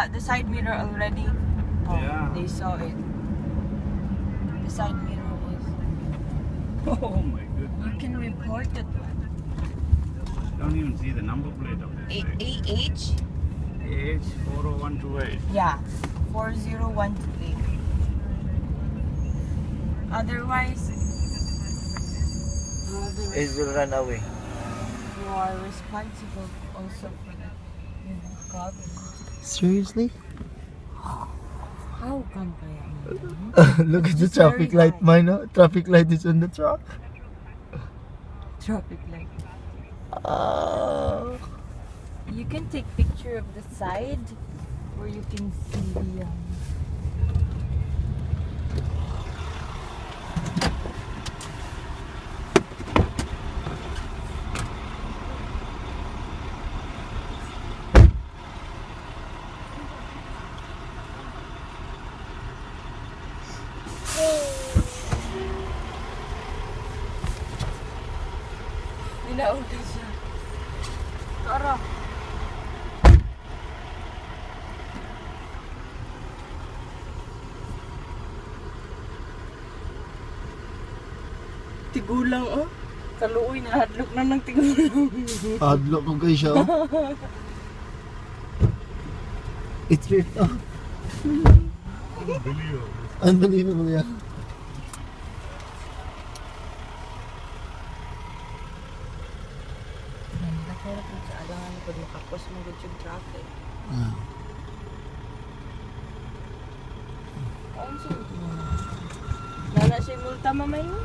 the side mirror already. Oh, Yeah. they saw it. The side mirror is. Oh my goodness. You can report it. Don't even see the number plate of this thing. AH? AH40128. Yeah, 40128. Otherwise, It will run away. you are responsible also for that. Garbage. Seriously? How come kaya? Look at the It's traffic very light, high. mine. Traffic light is on the truck. Traffic light. Ah. You can take picture of the side where you can see the Ninauna siya. Tara. Tigulang oh. Kaluoy na hadlok na ng tigulang. Adlock ko guys siya. It's right now. Unbelievable, yeah. Nakara po sa alangan ko makapos mo yung traffic. Ah. Ano siya? Nana siya multa mamay mo?